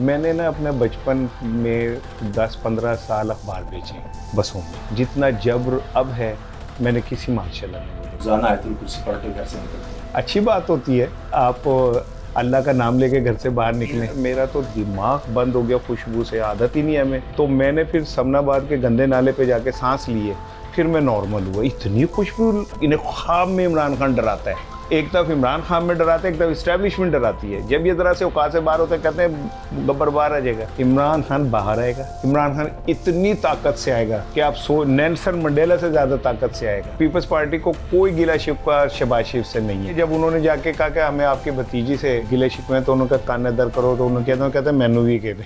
मैंने ना अपने बचपन में 10-15 साल अखबार बेचे बसों में। जितना जब्र अब है मैंने किसी माशाल्लाह में नहीं देखा। रोजाना आयतुल कुर्सी पढ़ के घर से निकलते हैं। अच्छी बात होती है, आप अल्लाह का नाम लेके घर से बाहर निकले। मेरा तो दिमाग बंद हो गया खुशबू से, आदत ही नहीं है हमें। तो मैंने फिर समनाबाद के गंदे नाले पे जाके सांस लिए, फिर मैं नॉर्मल हुआ। इतनी खुशबू, इन्हें ख्वाब में इमरान खान डराता है। एक तरफ इमरान खान में डराते हैं, एक तरफ इस्टेब्लिशमेंट डराती है। जब ये तरह से औकात से बाहर होते हैं, कहते हैं गब्बर बाहर आ जाएगा। इमरान खान बाहर आएगा। इमरान खान इतनी ताकत से आएगा कि आप नेल्सन मंडेला से ज़्यादा ताकत से आएगा। पीपल्स पार्टी को कोई गिला शिकवा शहबाज शरीफ से नहीं है। जब उन्होंने जाके कहा कि हमें आपकी भतीजी से गिले शिकवे हैं, तो उन्होंने कहा कान दर करो, तो उन्होंने कहते हैं मैनू भी कहते।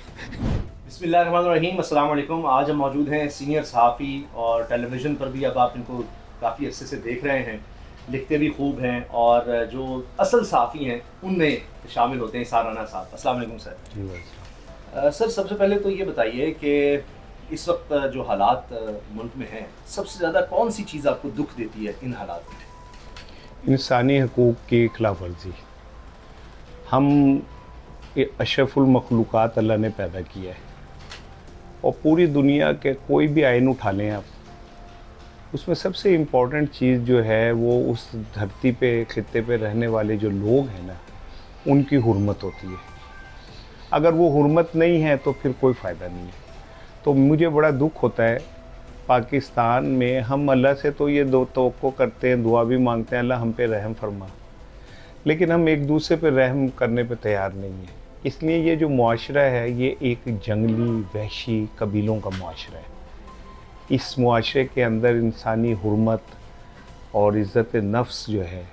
बिस्मिल्लाहिर्रहमानिर्रहीम, अस्सलाम वालेकुम। आज हम मौजूद हैं सीनियर सहाफ़ी, और टेलीविज़न पर भी अब आप इनको काफ़ी अच्छे से देख रहे हैं। लिखते भी खूब हैं, और जो असल सहाफ़ी हैं उनमें शामिल होते हैं साराना साहब। अस्सलाम वालेकुम सर। सर, सबसे पहले तो ये बताइए कि इस वक्त जो हालात मुल्क में हैं, सबसे ज़्यादा कौन सी चीज़ आपको दुख देती है इन हालात में? इंसानी हकूक़ की खिलाफ वर्जी। हम अशरफुल मखलूक़ात अल्लाह ने पैदा किया है, और पूरी दुनिया के कोई भी आइन उठा लें आप, उसमें सबसे इम्पॉर्टेंट चीज़ जो है वो उस धरती पे, खित्ते पे रहने वाले जो लोग हैं ना, उनकी हुर्मत होती है। अगर वो हुर्मत नहीं है तो फिर कोई फ़ायदा नहीं है। तो मुझे बड़ा दुख होता है, पाकिस्तान में हम अल्लाह से तो ये तवक्को करते हैं, दुआ भी मांगते हैं, अल्लाह हम पे रहम फरमा, लेकिन हम एक दूसरे पे रहम करने पे तैयार नहीं है। इसलिए ये जो मुआशरा है, ये एक जंगली वहशी कबीलों का मुआशरा है। इस मुआशरे के अंदर इंसानी हुर्मत और इज़्ज़त नफ्स जो है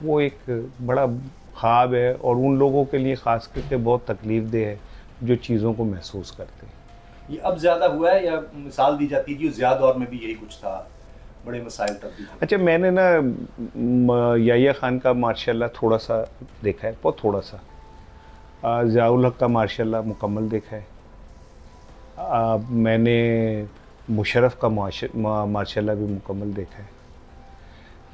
वो एक बड़ा ख्वाब है, और उन लोगों के लिए ख़ास करके बहुत तकलीफ़ देह है जो चीज़ों को महसूस करते हैं। ये अब ज़्यादा हुआ है, या मिसाल दी जाती है कि ज़िया दौर में भी यही कुछ था, बड़े मसाइल तब भी थे? अच्छा, मैंने ना याह्या खान का माशाल्लाह थोड़ा सा देखा है, बहुत थोड़ा सा। ज़ियाउल हक़ का माशाल्लाह मुकम्मल देखा है। मैंने मुशर्रफ का माशाल्लाह भी मुकम्मल देखा है।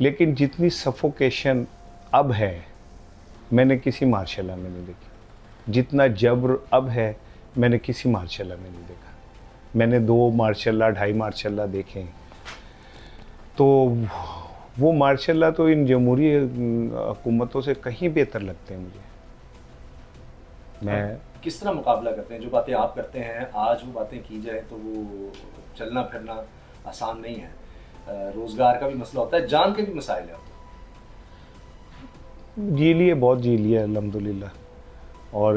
लेकिन जितनी सफोकेशन अब है मैंने किसी माशाल्लाह में नहीं देखी। जितना जब्र अब है मैंने किसी माशाल्लाह में नहीं देखा। मैंने 2 माशाल्लाह 2.5 माशाल्लाह देखे हैं, तो वो माशाल्लाह तो इन जमहूरी हुकूमतों से कहीं बेहतर लगते हैं मुझे। मैं किस तरह मुकाबला करते हैं? जो बातें आप करते हैं आज, वो बातें की जाए तो वो चलना फिरना आसान नहीं है। रोज़गार का भी मसला होता है, जान के भी मसाइल है। जी लिए, बहुत जी लिया अल्हम्दुलिल्लाह। और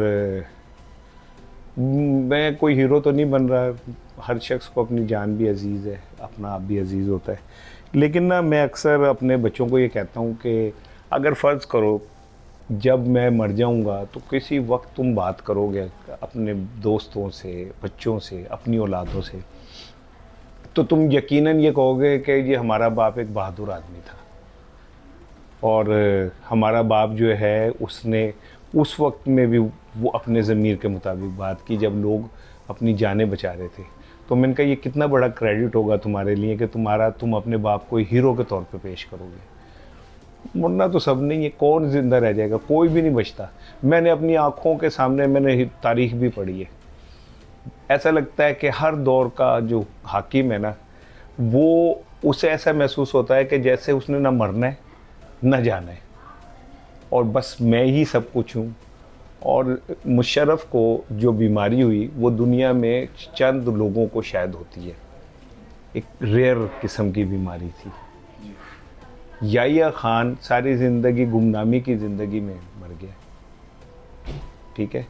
मैं कोई हीरो तो नहीं बन रहा। हर शख्स को अपनी जान भी अजीज़ है, अपना आप भी अजीज़ होता है। लेकिन ना, मैं अक्सर अपने बच्चों को ये कहता हूँ कि अगर फ़र्ज़ करो जब मैं मर जाऊँगा तो किसी वक्त तुम बात करोगे अपने दोस्तों से, बच्चों से, अपनी औलादों से, तो तुम यकीनन ये कहोगे कि ये हमारा बाप एक बहादुर आदमी था, और हमारा बाप जो है उसने उस वक्त में भी वो अपने ज़मीर के मुताबिक बात की जब लोग अपनी जानें बचा रहे थे। तो मैंने कहा ये कितना बड़ा क्रेडिट होगा तुम्हारे लिए कि तुम अपने बाप को हीरो के तौर पे पेश करोगे। मरना तो सब नहीं है, कौन ज़िंदा रह जाएगा? कोई भी नहीं बचता। मैंने अपनी आँखों के सामने मैंने तारीख़ भी पढ़ी है। ऐसा लगता है कि हर दौर का जो हाकिम है ना, वो उसे ऐसा महसूस होता है कि जैसे उसने ना मरना है ना जाना है, और बस मैं ही सब कुछ हूँ। और मुशर्रफ को जो बीमारी हुई वो दुनिया में चंद लोगों को शायद होती है, एक रेयर किस्म की बीमारी थी। याह्या खान सारी ज़िंदगी गुमनामी की ज़िंदगी में मर गया, ठीक है।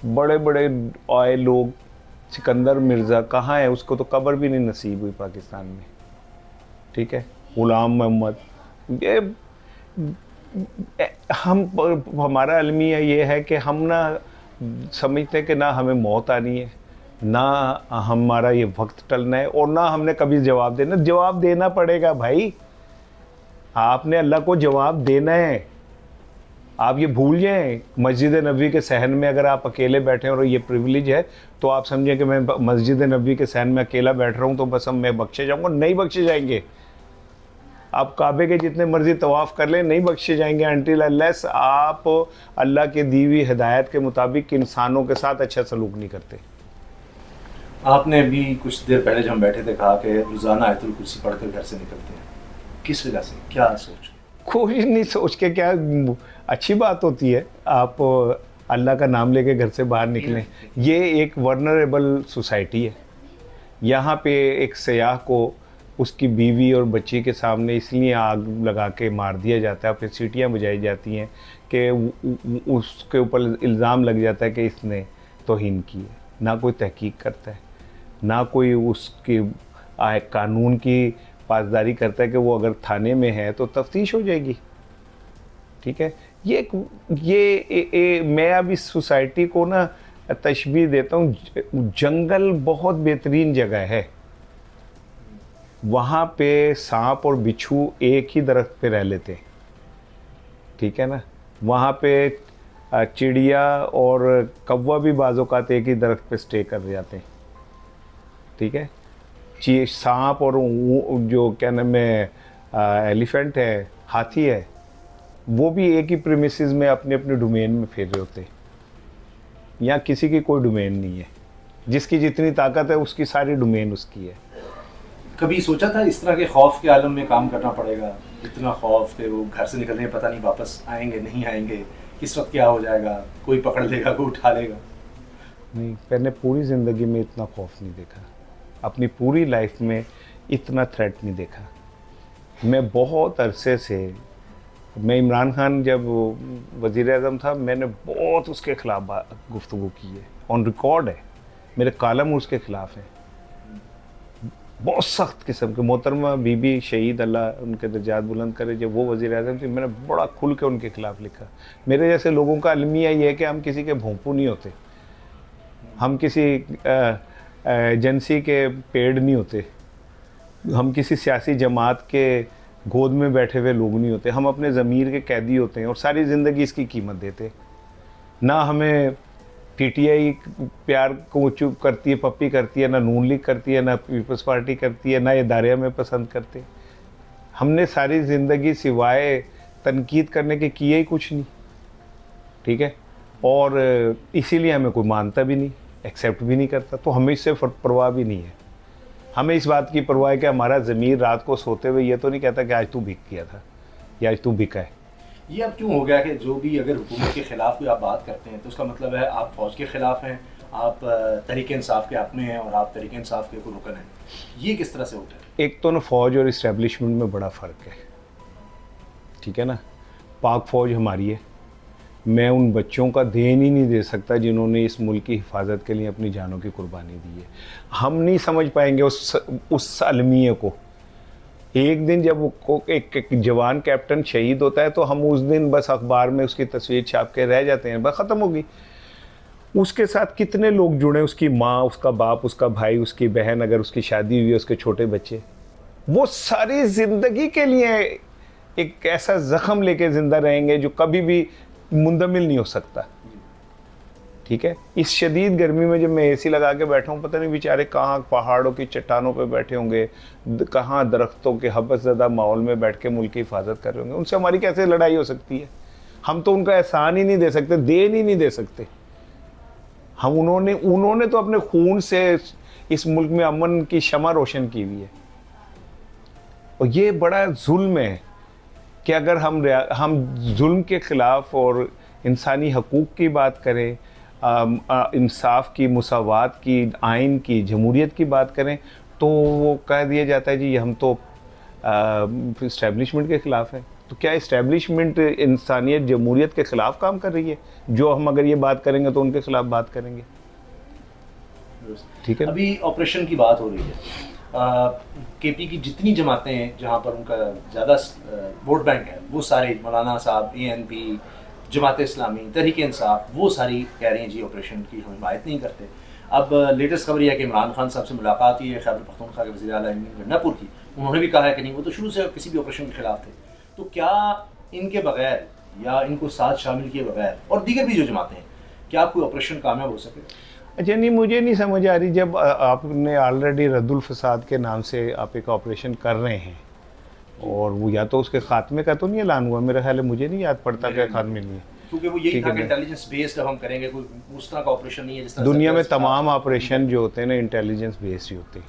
बड़े बड़े आए लोग, सिकंदर मिर्ज़ा कहाँ है? उसको तो कब्र भी नहीं नसीब हुई पाकिस्तान में, ठीक है। ग़ुलाम मोहम्मद, ये हमारा अलमिया ये है कि हम ना समझते कि ना हमें मौत आनी है, ना हमारा ये वक्त टलना है, और ना हमने कभी जवाब देना। जवाब देना पड़ेगा भाई, आपने अल्लाह को जवाब देना है। आप ये भूल जाएं, मस्जिद नबी के सहन में अगर आप अकेले बैठे हैं और ये प्रिविलेज है, तो आप समझें कि मैं मस्जिद नबी के सहन में अकेला बैठ रहा हूँ तो बस मैं बख्शे जाऊँगा। नहीं बख्शे जाएंगे। आप काबे के जितने मर्जी तवाफ़ कर लें, नहीं बख्शे जाएंगे अनटिल अनलेस आप अल्लाह के दी हुई हिदायत के मुताबिक इंसानों के साथ अच्छा सलूक नहीं करते। आपने अभी कुछ देर पहले जब हम बैठे थे कहा कि रोज़ाना आयतुल कुर्सी पढ़कर घर से निकलते हैं, किस वजह से, क्या सोच? कोई नहीं सोच के, क्या अच्छी बात होती है आप अल्लाह का नाम लेके घर से बाहर निकलें। ये एक वर्नरेबल सोसाइटी है। यहाँ पे एक सयाह को उसकी बीवी और बच्ची के सामने इसलिए आग लगा के मार दिया जाता है, फिर सीटियाँ बजाई जाती हैं कि उसके ऊपर इल्ज़ाम लग जाता है कि इसने तौहीन की है। ना कोई तहकीक करता है, ना कोई उसकी कानून की पासदारी करता है कि वो अगर थाने में है तो तफ्तीश हो जाएगी। ठीक है, मैं अब इस सोसाइटी को ना तशबीह देता हूँ, जंगल बहुत बेहतरीन जगह है। वहाँ पे सांप और बिच्छू एक ही दरख्त पे रह लेते हैं। ठीक है ना, वहाँ पे चिड़िया और कौवा भी बाज़ औक़ात एक ही दरख्त पे स्टे कर जाते हैं। ठीक है, सांप और जो क्या नाम है एलिफेंट है, हाथी है, वो भी एक ही प्रीमिसेस में अपने अपने डोमेन में फिर रहे होते हैं। यहाँ किसी की कोई डोमेन नहीं है, जिसकी जितनी ताकत है उसकी सारी डोमेन उसकी है। कभी सोचा था इस तरह के खौफ के आलम में काम करना पड़ेगा? इतना खौफ कि वो घर से निकलने पता नहीं वापस आएंगे नहीं आएंगे, किस वक्त क्या हो जाएगा, कोई पकड़ लेगा, कोई उठा लेगा। नहीं, मैंने पूरी ज़िंदगी में इतना खौफ नहीं देखा, अपनी पूरी लाइफ में इतना थ्रेट नहीं देखा। मैं बहुत अरसे से, मैं इमरान खान जब वज़ीर आज़म था, मैंने बहुत उसके ख़िलाफ़ गुफ्तगू की है, ऑन रिकॉर्ड है, मेरे कालम उसके ख़िलाफ़ है, बहुत सख्त किस्म के। मोहतरमा बीबी शहीद, अल्लाह उनके दर्जात बुलंद करे, जब वो वज़ीर आज़म थी, मैंने बड़ा खुल के उनके ख़िलाफ़ लिखा। मेरे जैसे लोगों का अलमिया ये है कि हम किसी के भोंपू नहीं होते, हम किसी एजेंसी के पेड़ नहीं होते, हम किसी सियासी जमात के गोद में बैठे हुए लोग नहीं होते, हम अपने ज़मीर के कैदी होते हैं और सारी ज़िंदगी इसकी कीमत देते। ना हमें पीटीआई प्यार को चुप करती है, पप्पी करती है, ना नून लीग करती है, ना पीपल्स पार्टी करती है, ना ये दायरे में पसंद करते। हमने सारी ज़िंदगी सिवाय तनकीद करने के किए ही कुछ नहीं। ठीक है, और इसीलिए हमें कोई मानता भी नहीं, एक्सेप्ट भी नहीं करता, तो हमें इससे परवाह भी नहीं है। हमें इस बात की परवाह है कि हमारा ज़मीर रात को सोते हुए ये तो नहीं कहता कि आज तू भिख किया था या आज तू भिका है। ये अब क्यों हो गया कि जो भी अगर हुकूमत के ख़िलाफ़ कोई आप बात करते हैं तो उसका मतलब है आप फ़ौज के ख़िलाफ़ हैं, आप तहरीक इंसाफ के हक़ में हैं और आप तहरीक इंसाफ के कोई रुकन हैं। ये किस तरह से होता है? एक तो ना फ़ौज और इस्टेब्लिशमेंट में बड़ा फ़र्क है। ठीक है ना, पाक फ़ौज हमारी है, मैं उन बच्चों का देन ही नहीं दे सकता जिन्होंने इस मुल्क की हिफाजत के लिए अपनी जानों की कुर्बानी दी है। हम नहीं समझ पाएंगे उस अलमिया को। एक दिन जब एक जवान कैप्टन शहीद होता है तो हम उस दिन बस अखबार में उसकी तस्वीर छाप के रह जाते हैं, बस ख़त्म होगी। उसके साथ कितने लोग जुड़े, उसकी माँ, उसका बाप, उसका भाई, उसकी बहन, अगर उसकी शादी हुई है, उसके छोटे बच्चे, वो सारी ज़िंदगी के लिए एक ऐसा ज़ख़म लेके ज़िंदा रहेंगे जो कभी भी मुंदमिल नहीं हो सकता। ठीक है, इस शदीद गर्मी में जब मैं एसी लगा के बैठा हूँ, पता नहीं बेचारे कहाँ पहाड़ों की चट्टानों पे बैठे होंगे, कहाँ दरख्तों के हबस ज़दा माहौल में बैठ के मुल्क की हिफाजत कर रहे होंगे। उनसे हमारी कैसे लड़ाई हो सकती है? हम तो उनका एहसान ही नहीं दे सकते, देन ही नहीं दे सकते हम। उन्होंने तो अपने खून से इस मुल्क में अमन की शमा रोशन की हुई है। और ये बड़ा जुल्म है कि अगर हम जुल्म के ख़िलाफ़ और इंसानी हकूक़ की बात करें, इंसाफ की, मुसावात की, आइन की, जमहूरियत की बात करें, तो वो कह दिया जाता है जी हम तो इस्टेब्लिशमेंट के ख़िलाफ़ है। तो क्या इस्टेब्लिशमेंट इंसानियत, जमहूरियत के ख़िलाफ़ काम कर रही है? जो हम अगर ये बात करेंगे तो उनके ख़िलाफ़ बात करेंगे। ठीक है, अभी ऑपरेशन की बात हो रही है, केपी की जितनी जमातें हैं जहाँ पर उनका ज़्यादा वोट बैंक है, वो सारे मौलाना साहब, ANP, जमात इस्लामी, तहरीक इंसाफ, वो सारी कह रही हैं जी ऑपरेशन की हम हिमायत नहीं करते। अब लेटेस्ट खबर यह है कि इमरान खान साहब से मुलाकात हुई है खैबर पख्तूनख्वा के वज़ीर आला गंडापुर की, उन्होंने भी कहा है कि नहीं, वो तो शुरू से किसी भी ऑपरेशन के ख़िलाफ़ थे। तो क्या इनके बगैर या इनको साथ शामिल किए बगैर और दीगर भी जो जमातें हैं, क्या कोई ऑपरेशन कामयाब हो सके? अच्छा, नहीं, मुझे नहीं समझ आ रही, जब आपने ऑलरेडी रद्दुल फसाद के नाम से आप एक ऑपरेशन कर रहे हैं और वो या तो उसके खात्मे का तो नहीं ऐलान हुआ, मेरा ख्याल है, मुझे नहीं याद पड़ता कि खात्मे नहीं है, क्योंकि वो यही ठीक था है कि ना। इंटेलिजेंस बेस्ड अब हम करेंगे, कोई उस तरह का ऑपरेशन नहीं है जिस तरह दुनिया में जबरदस्त था। तमाम ऑपरेशन जो होते हैं ना इंटेलिजेंस बेस्ड ही होते हैं,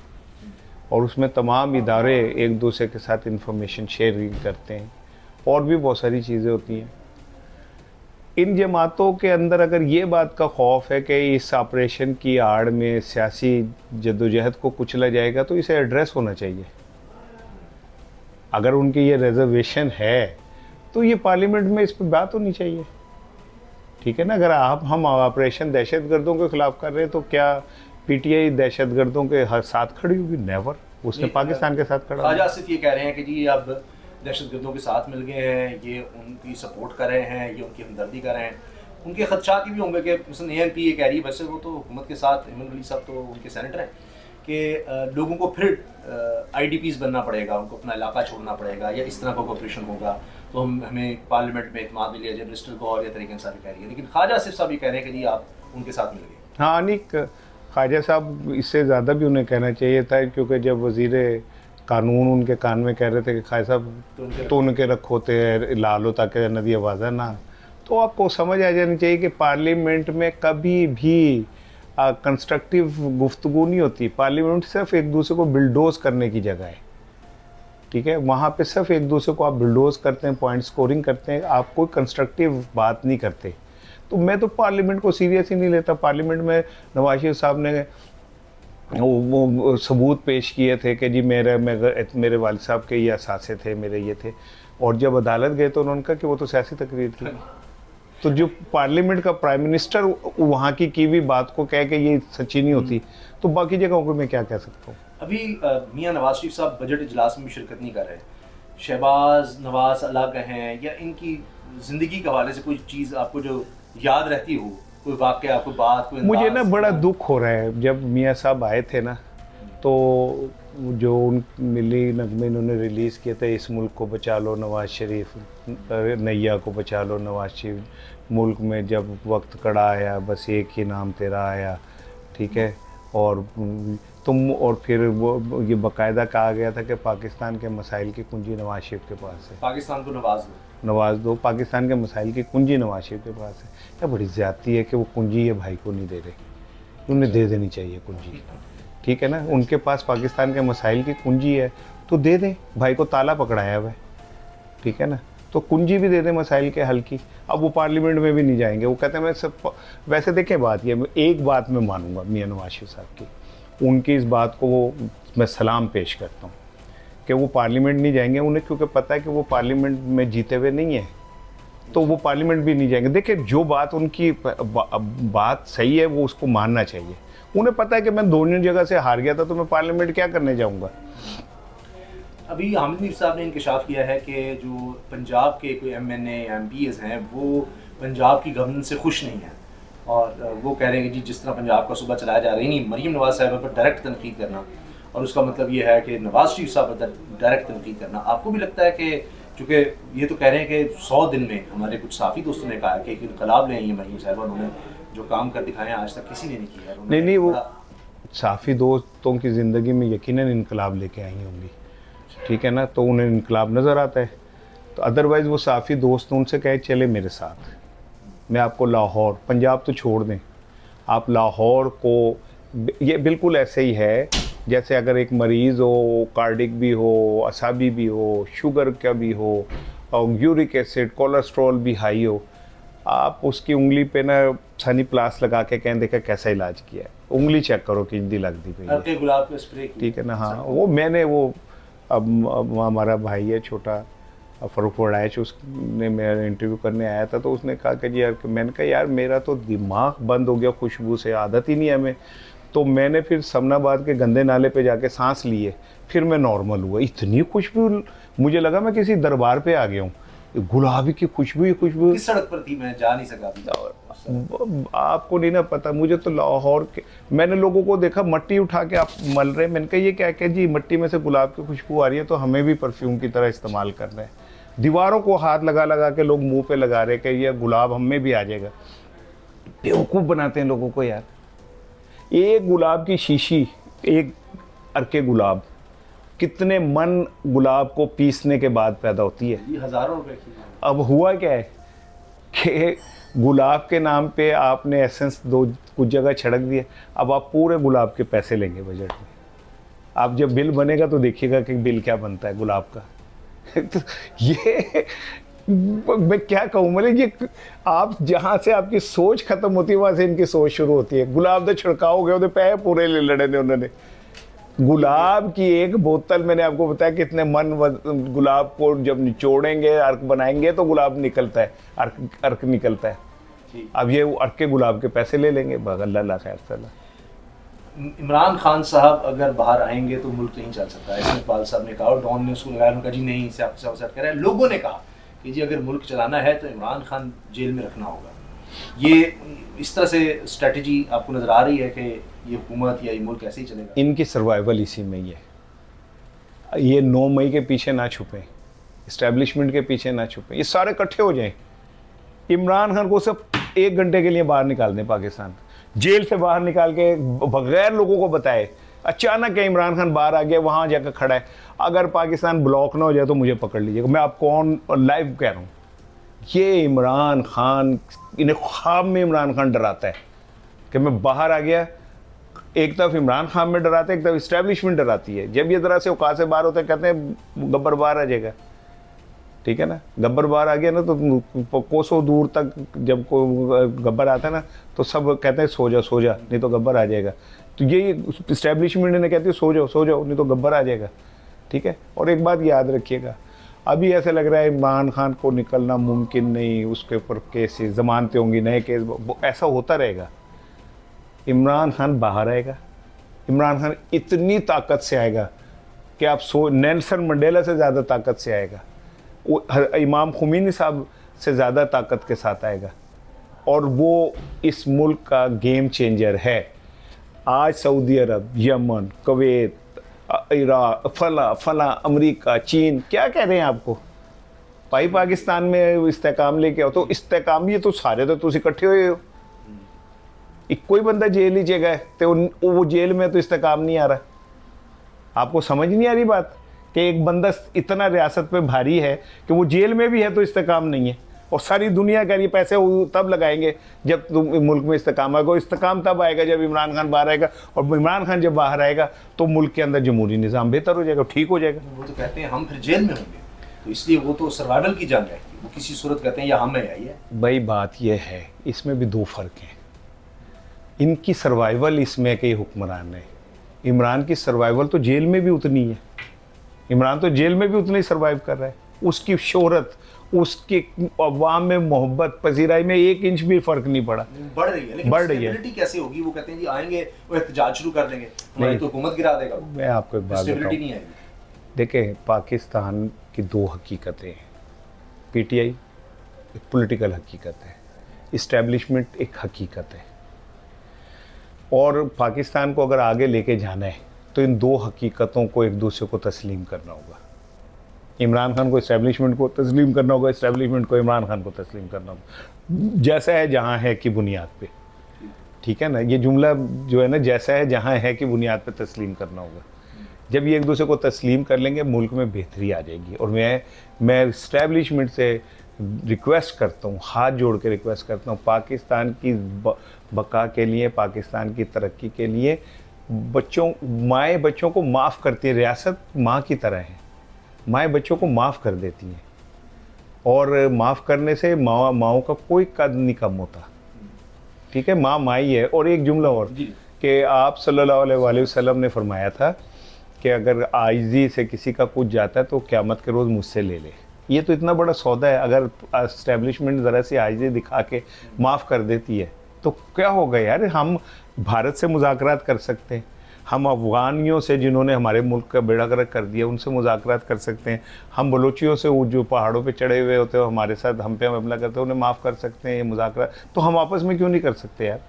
और उसमें तमाम इदारे एक दूसरे के साथ इंफॉर्मेशन शेयरिंग करते हैं, और भी बहुत सारी चीज़ें होती हैं। इन जमातों के अंदर अगर ये बात का खौफ है कि इस ऑपरेशन की आड़ में सियासी जद्दोजहद को कुचला जाएगा, तो इसे एड्रेस होना चाहिए। अगर उनकी ये रिजर्वेशन है तो ये पार्लियामेंट में इस पर बात होनी चाहिए, ठीक है ना। अगर हम ऑपरेशन दहशतगर्दों के खिलाफ कर रहे हैं तो क्या पीटीआई दहशतगर्दों के साथ खड़ी होगी? नेवर। उसने पाकिस्तान के साथ खड़ा ख्वाजा आसिफ ये कह रहे हैं कि जी अब दहशतगर्दों के साथ मिल गए हैं, ये उनकी सपोर्ट कर रहे हैं, ये उनकी हमदर्दी कर रहे हैं। उनके खदशात ये भी होंगे कि मिसल ANP ये कह रही है, वैसे वो तो हुकूमत के साथ, हेमंत वली साहब तो उनके सेनेटर हैं, कि लोगों को फिर IDPs बनना पड़ेगा, उनको अपना इलाका छोड़ना पड़ेगा, या इस तरह का ऑपरेशन होगा तो हमें पार्लियामेंट में इत्मीनान मिल लिया जाए। मिनिस्टर गौर या तरीके साहब कह रही है, लेकिन ख्वाजा आसिफ साहब ये कह रहे हैं कि जी आप उनके साथ मिल गए। हाँ नहीं, ख्वाजा साहब इससे ज़्यादा भी उन्हें कहना चाहिए था, क्योंकि जब वज़ीर कानून उनके कान में कह रहे थे कि ख्वाजा साहब तो उनके रखोते लालो ताकि नदी आवाज़ा ना, तो आपको समझ आ जानी चाहिए कि पार्लियामेंट में कभी भी कंस्ट्रक्टिव गुफ्तगू नहीं होती। पार्लियामेंट सिर्फ एक दूसरे को बिल्डोज करने की जगह है, ठीक है। वहाँ पे सिर्फ एक दूसरे को आप बिल्डोज करते हैं, पॉइंट स्कोरिंग करते हैं, आप कोई कंस्ट्रक्टिव बात नहीं करते। तो मैं तो पार्लियामेंट को सीरियस ही नहीं लेता। पार्लियामेंट में नवाज शरीफ साहब ने वो सबूत पेश किए थे कि जी मेरे वालिद साहब के ये असासे थे, मेरे ये थे, और जब अदालत गए तो उन्होंने कहा कि वो तो सियासी तकरीर थी। तो जो पार्लियामेंट का प्राइम मिनिस्टर वहाँ की हुई बात को कह के ये सच्ची नहीं होती, तो बाकी जगहों को मैं क्या कह सकता हूँ। अभी मियां नवाज शरीफ साहब बजट इजलास में भी शिरकत नहीं कर रहे। शहबाज नवाज अलग हैं, या इनकी ज़िंदगी के हवाले से कोई चीज़ आपको जो याद रहती हो, कोई वाक़या, कोई बात, कोई मुझे ना अंदाज़? बड़ा दुख हो रहा है। जब मियाँ साहब आए थे ना, तो जो उन मिली नगमे इन्होंने रिलीज़ किए थे, इस मुल्क को बचा लो नवाज शरीफ, नैया को बचा लो नवाज शरीफ, मुल्क में जब वक्त कड़ा आया बस एक ही नाम तेरा आया, ठीक है। और फिर वो ये बाकायदा कहा गया था कि पाकिस्तान के मसाइल की कुंजी नवाज शरीफ के पास है, पाकिस्तान को नवाज दो, पाकिस्तान के मसाइल की कुंजी नवाज शरीफ के पास है। क्या बड़ी ज़्यादती है कि वो कुंजी ये भाई को नहीं दे रहे, उन्हें दे देनी चाहिए कुंजी, ठीक है ना। उनके पास पाकिस्तान के मसाइल की कुंजी है तो दे दें, भाई को ताला पकड़ाया हुआ है, ठीक है ना, तो कुंजी भी दे दें मसाइल के हल की। अब वो पार्लियामेंट में भी नहीं जाएंगे, वो कहते हैं मैं सब। वैसे देखें, बात ये, एक बात मैं मानूंगा मियां नवाज शरीफ साहब की, उनकी इस बात को मैं सलाम पेश करता हूँ कि वो पार्लियामेंट नहीं जाएंगे। उन्हें क्योंकि पता है कि वो पार्लियामेंट में जीते हुए नहीं है, तो वो पार्लियामेंट भी नहीं जाएंगे। देखिए, जो बात उनकी बात सही है वो उसको मानना चाहिए। उन्हें पता है कि मैं दोनों जगह से हार गया था, तो मैं पार्लियामेंट क्या करने जाऊँगा। अभी हामिद मीर साहब ने इंकशाफ किया है कि जो पंजाब के कोई MNA या MPs हैं वो पंजाब की गवर्नेंस से खुश नहीं हैं, और वो कह रहे हैं कि जी जिस तरह पंजाब का सूबा चलाया जा रहा है, नहीं मरीम नवाज साहब पर डायरेक्ट तनकीद करना, और उसका मतलब ये है कि नवाज शरीफ साहब पर डायरेक्ट तनकीद करना। आपको भी लगता है कि चूँकि ये तो कह रहे हैं कि 100 दिन में, हमारे कुछ साफ़ी दोस्तों ने कहा कि एक इनकलाब ले आई है मरीम साहब, उन्होंने जो काम कर दिखाए आज तक किसी ने नहीं किया है। नहीं, वो साफ़ी दोस्तों की ज़िंदगी में यकीनन इनकलाब लेके आई होंगी, ठीक है ना, तो उन्हें इनकलाब नज़र आता है। तो अदरवाइज़ वो साफ़ी दोस्त उनसे कहे चले मेरे साथ, मैं आपको लाहौर, पंजाब तो छोड़ दें, आप लाहौर को, ये बिल्कुल ऐसे ही है जैसे अगर एक मरीज़ हो, कार्डिक भी हो, असाबी भी हो, शुगर का भी हो, और यूरिक एसिड, कोलेस्ट्रॉल भी हाई हो, आप उसकी उंगली पे ना सनी प्लास लगा के कहें देखा कैसा इलाज किया है, उंगली चेक करो कितनी लगती पई है, गुलाब का स्प्रे, ठीक है ना। हाँ, वो मैंने वो अब हमारा भाई है छोटा फ़रूख वड़ैच, उसने मेरा इंटरव्यू करने आया था, तो उसने कहा कि जी यार, मैंने कहा यार मेरा तो दिमाग बंद हो गया खुशबू से, आदत ही नहीं है हमें। तो मैंने फिर समनाबाद के गंदे नाले पे जाके सांस लिए, फिर मैं नॉर्मल हुआ। इतनी खुशबू, मुझे लगा मैं किसी दरबार पे आ गया हूँ, गुलाबी की खुशबू। किस सड़क पर थी, मैं जा नहीं सका अभी। आपको नहीं ना पता, मुझे तो लाहौर के, मैंने लोगों को देखा मट्टी उठा के आप मल रहे, मैंने कहा ये क्या क्या जी, मट्टी में से गुलाब की खुशबू आ रही है, तो हमें भी परफ्यूम की तरह इस्तेमाल करना है। दीवारों को हाथ लगा लगा के लोग मुंह पे लगा रहे कि ये गुलाब हमें भी आ जाएगा। बेवकूफ़ बनाते हैं लोगों को यार। एक गुलाब की शीशी, एक अर्के गुलाब, कितने मन गुलाब को पीसने के बाद पैदा होती है। ये हज़ारों रुपए की है। अब हुआ क्या है कि गुलाब के नाम पे आपने एसेंस दो कुछ जगह छिड़क दिए, अब आप पूरे गुलाब के पैसे लेंगे बजट में। आप जब बिल बनेगा तो देखिएगा कि बिल क्या बनता है गुलाब का। तो ये मैं क्या कहूँ, मतलब ये आप जहाँ से आपकी सोच खत्म होती है वहाँ से इनकी सोच शुरू होती है। गुलाब दे छिड़काओगे वो पैसे पूरे ले लड़े ने उन्होंने। गुलाब की एक बोतल मैंने आपको बताया कितने मन गुलाब को जब निचोड़ेंगे अर्क बनाएंगे तो गुलाब निकलता है, अर्क निकलता है। अब ये अर्क के गुलाब के पैसे ले लेंगे, अल्लाह खैर सला। इमरान खान साहब अगर बाहर आएंगे तो मुल्क नहीं चल सकता, ऐसे इकबाल साहब ने कहा और डॉन ने उसको लगाया, उनका जी नहीं इसे आप कह रहे हैं। लोगों ने कहा कि जी अगर मुल्क चलाना है तो इमरान खान जेल में रखना होगा। ये इस तरह से स्ट्रेटजी आपको नज़र आ रही है कि ये हुकूमत या ये मुल्क ऐसे ही चलेगा? इनकी सर्वाइवल इसी में ही है। ये 9 मई के पीछे ना छुपें, इस्टेब्लिशमेंट के पीछे ना छुपें, ये सारे इकट्ठे हो जाएं। इमरान खान को सब 1 घंटे के लिए बाहर निकाल दें पाकिस्तान, जेल से बाहर निकाल के बगैर लोगों को बताए। अचानक है इमरान खान बाहर आ गया, वहाँ जाकर खड़ा है, अगर पाकिस्तान ब्लॉक ना हो जाए तो मुझे पकड़ लीजिएगा। मैं आपको ऑन लाइव कह रहा हूँ, ये इमरान खान, इन्हें ख्वाब में इमरान खान डराता है कि मैं बाहर आ गया। एक तरफ इमरान खान में डराते हैं, एक तरफ इस्टेब्लिशमेंट डराती है। जब ये तरह से औकात से बाहर होते हैं कहते हैं गब्बर बाहर आ जाएगा, ठीक है ना। गब्बर बाहर आ गया ना तो कोसों दूर तक जब कोई गब्बर आता है ना तो सब कहते हैं सो जा नहीं तो गब्बर आ जाएगा। तो ये इस्टेब्लिशमेंट ने कहती है सो जाओ नहीं तो गब्बर आ जाएगा, ठीक है। और एक बात याद रखिएगा, अभी ऐसे लग रहा है इमरान खान को निकलना मुमकिन नहीं, उसके ऊपर केसेस जमानतें होंगी, नए केस, ऐसा होता रहेगा। इमरान खान बाहर आएगा, इमरान खान इतनी ताकत से आएगा कि आप नेल्सन मंडेला से ज़्यादा ताकत से आएगा, वो इमाम खुमैनी साहब से ज़्यादा ताकत के साथ आएगा। और वो इस मुल्क का गेम चेंजर है। आज सऊदी अरब, यमन, कुवैत, इराक, फला अमेरिका, चीन क्या कह रहे हैं आपको, भाई पाकिस्तान में इस्तेकाम लेके आओ। तो इस्तेकाम ये तो सारे तो इकट्ठे हुए हो, कोई बंदा जेल ही जगह है तो वो जेल में तो इस्तेकाम नहीं आ रहा। आपको समझ नहीं आ रही बात कि एक बंदा इतना रियासत पे भारी है कि वो जेल में भी है तो इस्तेकाम नहीं है, और सारी दुनिया कह रही है पैसे तब लगाएंगे जब तुम मुल्क में इस्तेकाम आएगा। इस्तेकाम तब आएगा जब इमरान खान बाहर आएगा, और इमरान खान जब बाहर आएगा तो मुल्क के अंदर जमहूरी निज़ाम बेहतर हो जाएगा, ठीक हो जाएगा। वो तो कहते हैं हम फिर जेल में होंगे, तो इसलिए वो तो सर्वाइवल की जंग है, वो किसी सूरत कहते हैं या हम है या भाई बात यह है, इसमें भी 2 फ़र्क हैं। इनकी सर्वाइवल इसमें कि हुक्मरान है, इमरान की सर्वाइवल तो जेल में भी उतनी है। इमरान तो जेल में भी उतना ही सर्वाइव कर रहा है। उसकी शोहरत, उसके अवाम में मोहब्बत, पजीराई में 1 इंच भी फ़र्क नहीं पड़ा, बढ़ रही है। लेकिन बढ़ रही है। स्टेबिलिटी कैसे होगी? वो कहते हैं जी आएंगे वो एहतजाज शुरू कर देंगे, हमारी तो हुकूमत गिरा देगा। मैं आपको एक बात स्टेबिलिटी बताऊं, नहीं आएगी। देखें पाकिस्तान की 2 हकीकतें हैं। पीटीआई एक पॉलिटिकल हकीकत है, इस्टेब्लिशमेंट एक हकीकत है। और पाकिस्तान को अगर आगे लेके जाना है तो इन 2 हकीकतों को एक दूसरे को तस्लीम करना होगा। इमरान खान को इस्टेब्लिशमेंट को तस्लीम करना होगा, इस्टेब्लिशमेंट को इमरान खान को तस्लीम करना होगा। जैसा है जहाँ है की बुनियाद पे, ठीक है ना, ये जुमला जो है ना, जैसा है जहाँ है की बुनियाद पे तस्लीम करना होगा। जब ये एक दूसरे को तस्लीम कर लेंगे मुल्क में बेहतरी आ जाएगी। और मैं इस्टेब्लिशमेंट से रिक्वेस्ट करता हूँ, हाथ जोड़ के रिक्वेस्ट करता हूँ, पाकिस्तान की बका के लिए, पाकिस्तान की तरक्की के लिए माएँ बच्चों को माफ़ करती है। रियासत माँ की तरह है, माएँ बच्चों को माफ़ कर देती हैं, और माफ़ करने से माँओं का कोई कद नहीं कम होता, ठीक है। माँ माई है। और एक जुमला और कि आप सल्लल्लाहु अलैहि वसल्लम ने फरमाया था कि अगर आजिज़ी से किसी का कुछ जाता है तो क़यामत के रोज़ मुझसे ले ले। ये तो इतना बड़ा सौदा है। अगर इस्टेब्लिशमेंट ज़रा सी आजिज़ी दिखा के माफ़ कर देती है तो क्या होगा यार। हम भारत से मुज़ाकरात कर सकते हैं, हम अफ़गानियों से जिन्होंने हमारे मुल्क का बेड़ा गर्क कर दिया उनसे मुज़ाकरात कर सकते हैं, हम बलोचियों से वो जो पहाड़ों पे चढ़े हुए होते हैं हमारे साथ हम पे हमला करते हैं उन्हें माफ़ कर सकते हैं। ये मुज़ाकरात तो हम आपस में क्यों नहीं कर सकते यार।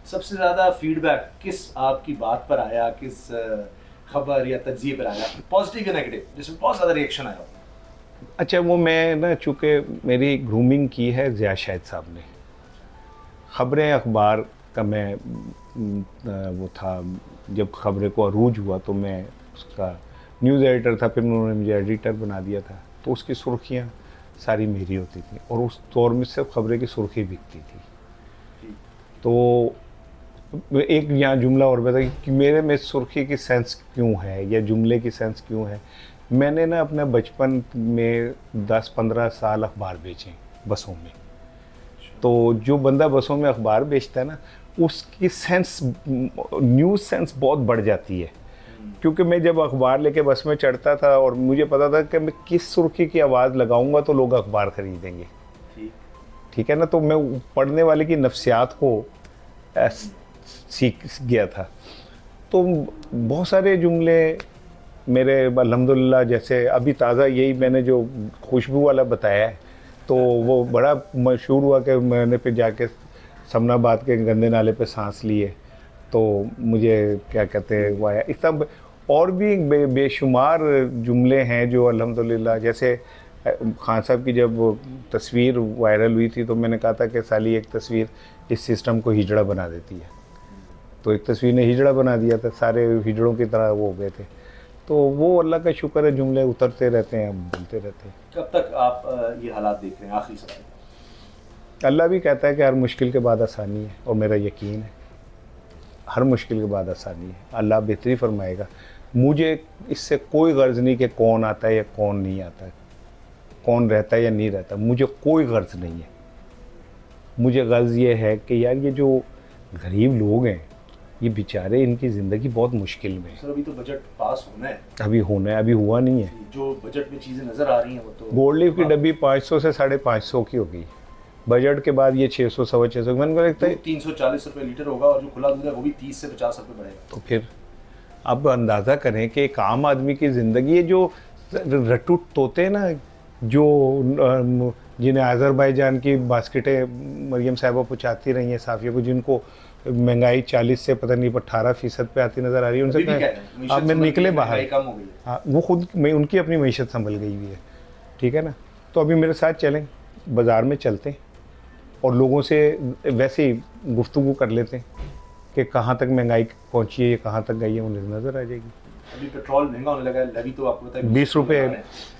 सबसे ज़्यादा फीडबैक किस आपकी बात पर आया, किस खबर या तज्ज़िये पर आया, पॉजिटिव या नेगेटिव, जिसमें बहुत ज़्यादा रिएक्शन आया? अच्छा, वो मैं ना चूँकि मेरी ग्रूमिंग की है ज़िया शाहिद साहब ने, ख़बरें अखबार का मैं वो था, जब ख़बरें को अरूज हुआ तो मैं उसका न्यूज़ एडिटर था, फिर उन्होंने मुझे एडिटर बना दिया था, तो उसकी सुर्खियाँ सारी मेरी होती थी और उस दौर में सिर्फ खबरें की सुर्खी बिकती थी। तो एक यहाँ जुमला और बता कि मेरे में सुर्खी की सेंस क्यों है या जुमले की सेंस क्यों है। मैंने ना अपने बचपन में 10-15 साल अखबार बेचे बसों में। तो जो बंदा बसों में अखबार बेचता है ना, उसकी सेंस, न्यूज़ सेंस बहुत बढ़ जाती है। क्योंकि मैं जब अखबार लेके बस में चढ़ता था और मुझे पता था कि मैं किस सुर्खी की आवाज़ लगाऊंगा तो लोग अखबार खरीदेंगे, ठीक है ना। तो मैं पढ़ने वाले की नफ्सियात को सीख गया था। तो बहुत सारे जुमले मेरे अल्हम्दुलिल्लाह, जैसे अभी ताज़ा यही मैंने जो खुशबू वाला बताया है, तो वो बड़ा मशहूर हुआ कि मैंने फिर जाके समनाबाद के गंदे नाले पे सांस लिए, तो मुझे क्या कहते हैं वो आया। इस तरह और भी बेशुमार जुमले हैं जो अल्हम्दुलिल्लाह, जैसे खान साहब की जब तस्वीर वायरल हुई थी तो मैंने कहा था कि साली एक तस्वीर इस सिस्टम को हिजड़ा बना देती है, तो एक तस्वीर ने हिजड़ा बना दिया था, सारे हिजड़ों की तरह वो हो गए थे। तो वो अल्लाह का शुक्र है, जुमले उतरते रहते हैं, बोलते रहते हैं। कब तक आप ये हालात देख रहे हैं? आखिरी सवाल। अल्लाह भी कहता है कि हर मुश्किल के बाद आसानी है, और मेरा यकीन है हर मुश्किल के बाद आसानी है। अल्लाह बेहतरी फरमाएगा। मुझे इससे कोई गर्ज नहीं कि कौन आता है या कौन नहीं आता है, कौन रहता है या नहीं रहता, मुझे कोई गर्ज नहीं है। मुझे गर्ज ये है कि यार ये जो गरीब लोग हैं, ये बेचारे, इनकी ज़िंदगी बहुत मुश्किल में है। सर अभी तो बजट पास होना है। अभी होना है, अभी हुआ नहीं है। जो बजट में चीज़ें नज़र आ रही हैं वो तो गोल्ड लीफ की डब्बी 500 से 550 की हो गई। बजट के बाद ये 600 सवा 600, मैंने को लगता है 340 रुपये लीटर होगा, और जो खुला दूध है वो भी 30 से 50 रुपये बढ़ेगा। तो फिर आप अंदाज़ा करें कि एक आम आदमी की ज़िंदगी, ये जो रट्टू तोते हैं ना, जो जिन्हें आज़रबाईजान की बास्केटें मरियम साहिबा पहुँचाती रही हैं साफ़िया को, जिनको महंगाई 40 से पता नहीं 18% पे आती नज़र आ रही है, उनसे कहें आप में निकले बाहर। कम हो गई है। हाँ, वो खुद में उनकी अपनी मईशत संभल गई हुई है, ठीक है ना। तो अभी मेरे साथ चलें, बाज़ार में चलते हैं और लोगों से वैसे ही गुफ्तगू कर लेते हैं कि कहाँ तक महंगाई पहुँची है, ये कहाँ तक गई है, उन्हें नज़र आ जाएगी। अभी पेट्रोल महंगा होने लगा है, लवी तो आपको पता है 20 रुपये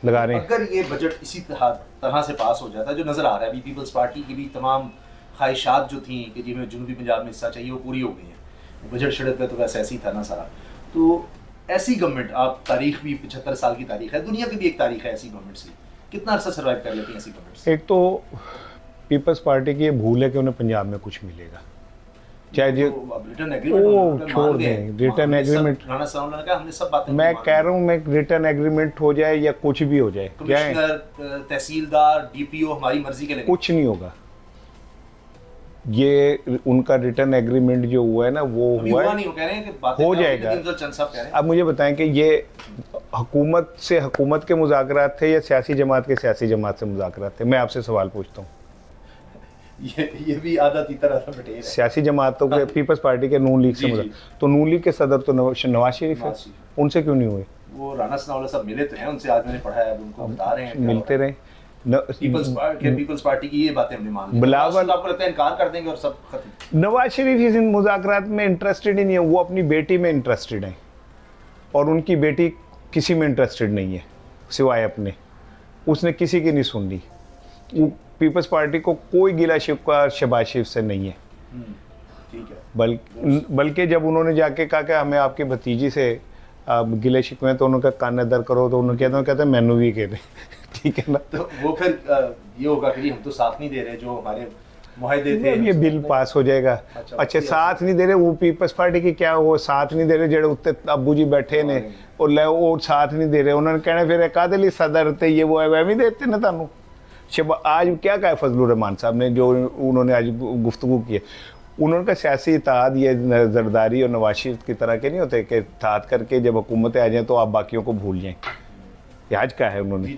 लगा रहे हैं। अगर ये बजट इसी तरह से पास हो जाता है, जो नज़र आ रहा है अभी, पीपल्स पार्टी की भी तमाम ख्वाहिशात जो थी कि जिन्हें जनूबी पंजाब में हिस्सा चाहिए, वो पूरी हो गई हैं। बजट शड़क पे तो वैसे ऐसे ही था ना सारा। तो ऐसी गवर्नमेंट, आप तारीख भी 75 साल की तारीख है, दुनिया की भी एक तारीख है ऐसी गवर्नमेंट से, कितना अर्सा सर्वाइव कर लेती हैं ऐसी गवर्नमेंट से? एक तो पीपल्स पार्टी की ये भूल है कि उन्हें पंजाब में कुछ मिलेगा, चाहे जो रिटर्न एग्रीमेंट छोड़ दें, रिटर्न एग्रीमेंट। राणा साहब ने कहा हमने सब बातें, मैं कह रहा हूँ, मैं रिटर्न एग्रीमेंट हो जाए या कुछ भी हो जाए, क्या है, कमिश्नर, तहसीलदार, डीपीओ हमारी मर्जी के लिए कुछ नहीं होगा। ये उनका रिटर्न एग्रीमेंट जो हुआ है ना, वो हुआ है, नहीं, वो कह रहे हैं कि बातें हो जाएगा। चंद साहब कह रहे हैं। अब मुझे बताएं कि ये हुकूमत से हुकूमत के मुज़ाकरात थे या सियासी जमात के सियासी जमात से मुज़ाकरात थे? मैं आपसे सवाल पूछता हूँ। ये भी आधा तीतर आधा बटेर है। सियासी जमातों के, पीपल्स पार्टी के नून लीग से तो नून लीग के सदर तो नवाज शरीफ है, उनसे क्यों नहीं हुए? वो राणा सनाउल्लाह साहब मिले तो हैं उनसे, आज मैंने पढ़ा है, अब उनको बता रहे हैं, मिलते रहे। पीपल्स पार्टी की ये बातें हमने मान ली, बिलावल आपको लगता है इनकार कर देंगे और सब खत्म? नवाज शरीफ इस मुज़ाकरात में इंटरेस्टेड ही नहीं है, वो अपनी बेटी में इंटरेस्टेड है और उनकी बेटी किसी में इंटरेस्टेड नहीं है सिवाय अपने, उसने किसी की नहीं सुन ली। पीपल्स पार्टी को कोई गिला शिकवा शहबाज शरीफ से नहीं है। ठीक है। बल्कि जब उन्होंने जाके कहा कि हमें आपकी भतीजी से गिले शिकवे हैं, तो उन्होंने कहा कान दर करो, तो उन्होंने कहते हैं मैनू भी कह रहे ठीक है ना। तो वो फिर ये होगा कि हम तो साथ नहीं दे रहे, जो हमारे मुआहदे थे, ये बिल पास हो जाएगा। अच्छा साथ नहीं दे रहे, वो पीपल्स पार्टी की क्या, वो साथ नहीं दे रहे जेड़े उत्ते अब्बू जी बैठे ने और ले वो साथ नहीं दे रहे, उन्होंने कहना फिर कादे लिए सदर थे ये वो है, वह भी देते ना तानू। आज क्या कहा फजलुर रहमान साहब ने, जो उन्होंने आज गुफ्तगू की है, उन्होंने कहा सियासी इत्तेहाद ये जरदारी और नवाज शरीफ की तरह के नहीं होते कि इत्तेहाद करके जब हुकूमतें आ जाएँ तो आप बाकियों को भूल जाएँ। ये आज कहा है उन्होंने।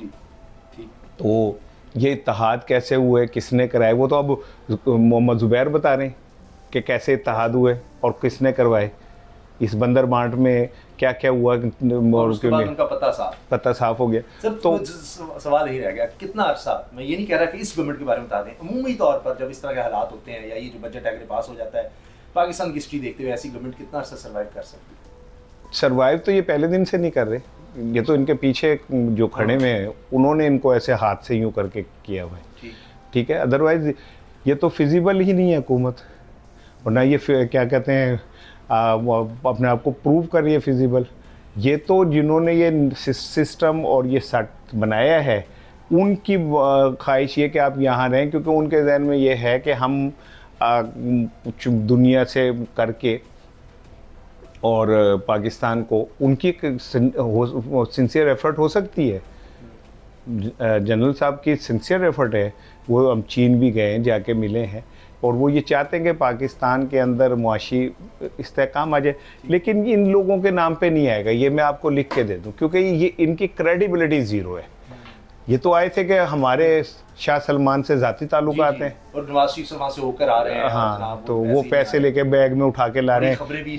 तो ये इत्तेहाद कैसे हुए, किसने कराए, वो तो अब मोहम्मद ज़ुबैर बता रहे हैं कि कैसे इत्तेहाद हुए और किसने करवाए। इस बंदर बांट में क्या क्या हुआ और उसके बाद उनका पता साफ हो गया। तो सवाल यही रह गया, कितना अर्सा, मैं ये नहीं कह रहा कि इस गवर्नमेंट के बारे में बता दें, अमूमी तौर पर जब इस तरह के हालात होते हैं या ये जो बजट एग्री पास हो जाता है, पाकिस्तान की हिस्ट्री देखते हुए ऐसी गवर्नमेंट कितना अर्सा सर्वाइव कर सकती है? सर्वाइव तो ये पहले दिन से नहीं कर रहे, ये तो इनके पीछे जो खड़े हुए हैं उन्होंने इनको ऐसे हाथ से यूँ करके किया हुआ है, ठीक है। अदरवाइज़ ये तो फिजिबल ही नहीं है हुकूमत, और ना ये क्या कहते हैं वो अपने आप को प्रूव कर रही है फिजिबल। ये तो जिन्होंने ये सिस्टम और ये सट बनाया है उनकी ख्वाहिश ये कि आप यहाँ रहें, क्योंकि उनके जहन में ये है कि हम दुनिया से करके और पाकिस्तान को उनकी सिंसियर एफर्ट हो सकती है। जनरल साहब की सिंसियर एफर्ट है, वो हम चीन भी गए हैं, जाके मिले हैं, और वो ये चाहते हैं कि पाकिस्तान के अंदर मुआशी इस्तेहकाम आ जाए, लेकिन इन लोगों के नाम पे नहीं आएगा, ये मैं आपको लिख के दे दूं, क्योंकि ये इनकी क्रेडिबिलिटी ज़ीरो है। ये तो आए थे कि हमारे शाह सलमान से ज़ाती ताल्लुकात हैं, और नवाज शरीफ से वहाँ से होकर आ रहे हैं। हाँ, तो वो पैसे लेके बैग में उठा के ला रहे हैं,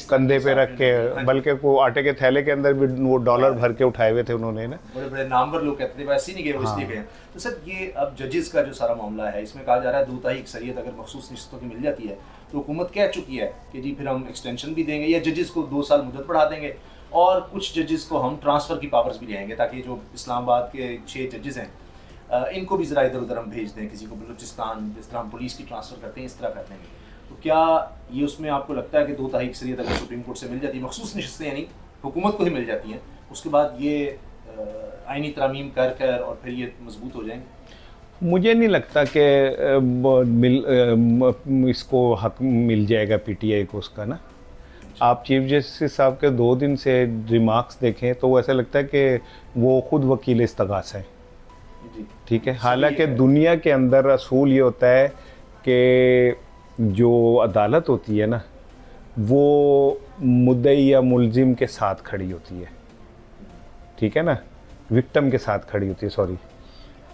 कंधे पे रख के, बल्कि को आटे के थैले के अंदर भी वो डॉलर भर के उठाए हुए थे उन्होंने ना। बड़े बड़े नामवर लोग कहते थे वैसे ही नहीं गए, वो इसलिए गए। तो सर ये अब जजेस का जो सारा मामला है, इसमें कहा जा रहा है 2 तारीख अक्सरियत अगर मखसूस नशिस्तों की मिल जाती है तो हुकूमत कह चुकी है कि जी फिर हम एक्सटेंशन भी देंगे या जजेस को 2 साल मुद्दत बढ़ा देंगे, और कुछ जजेस को हम ट्रांसफ़र की पावर्स भी देंगे, ताकि जो इस्लामाबाद के 6 जजेस हैं इनको भी ज़रा इधर उधर हम भेज दें, किसी को बलूचिस्तान, जिस तरह हम पुलिस की ट्रांसफ़र करते हैं इस तरह कर देंगे। तो क्या ये उसमें आपको लगता है कि 2 तारीख अक्सरियत अगर सुप्रीम कोर्ट से मिल जाती है, मखसूस नशिस्तें यानी हुकूमत को ही मिल जाती हैं, उसके बाद ये आइनी तरमीम कर कर और फिर ये मजबूत हो जाएंगे? मुझे नहीं लगता कि इसको हक मिल जाएगा पीटीआई को उसका ना। आप चीफ जस्टिस साहब के 2 दिन से रिमार्क्स देखें तो ऐसा लगता है कि वो खुद वकील इस्तगासा है, ठीक है। हालांकि दुनिया के अंदर असूल ये होता है कि जो अदालत होती है ना वो मुद्दई या मुलजिम के साथ खड़ी होती है, ठीक है ना, विक्टिम के साथ खड़ी होती है, सॉरी।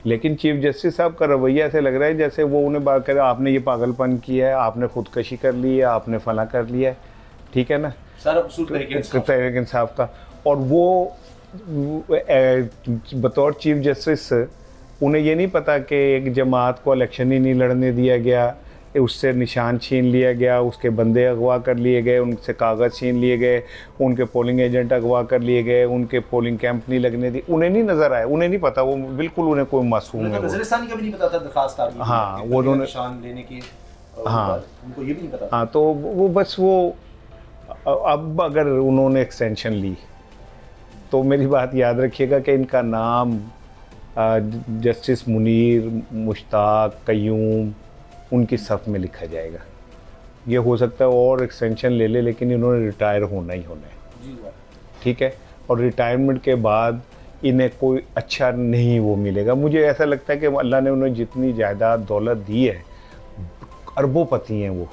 लेकिन चीफ जस्टिस साहब का रवैया ऐसे लग रहा है जैसे वो उन्हें बात करे आपने ये पागलपन किया है, आपने खुदकशी कर ली है, आपने फला कर लिया है, ठीक है ना, सारा उसूल तहरीक इंसाफ का। और वो बतौर चीफ जस्टिस उन्हें ये नहीं पता कि एक जमात को इलेक्शन ही नहीं लड़ने दिया गया, उससे निशान छीन लिया गया, उसके बंदे अगवा कर लिए गए, उनसे कागज़ छीन लिए गए, उनके पोलिंग एजेंट अगवा कर लिए गए, उनके पोलिंग कैंप नहीं लगने दी, उन्हें नहीं नज़र आया, उन्हें नहीं पता, वो बिल्कुल उन्हें कोई मासूम है। वज़ीरिस्तान का भी नहीं पता था दरखास्त आ गई, हाँ वो उन्होंने निशान लेने की, हाँ उनको ये भी नहीं पता। हाँ, तो वो बस वो अब अगर उन्होंने एक्सटेंशन ली तो मेरी बात याद रखिएगा कि इनका नाम जस्टिस मुनीर, मुश्ताक, कयूम उनकी सफ़ में लिखा जाएगा। ये हो सकता है और एक्सटेंशन ले ले, लेकिन इन्होंने रिटायर होना ही होना है, ठीक है। और रिटायरमेंट के बाद इन्हें कोई अच्छा नहीं वो मिलेगा। मुझे ऐसा लगता है कि अल्लाह ने उन्हें जितनी जायदाद दौलत दी है, अरबोपति हैं वो,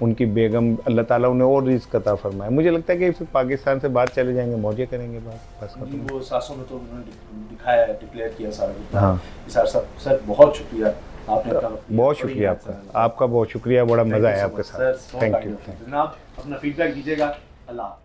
उनकी बेगम, अल्लाह ताला उन्हें और रिज़्क़ अता फरमाए। मुझे लगता है कि फिर पाकिस्तान से बाहर चले जाएंगे, मौजे करेंगे, बस वो सासों में तो उन्होंने दिखाया है, डिक्लेयर किया सारा। हाँ सर बहुत शुक्रिया, आपने बहुत शुक्रिया आपका बहुत शुक्रिया, बड़ा मज़ा आया आपके साथ। Thank you. जनाब अपना फीडबैक दीजिएगा। अल्लाह।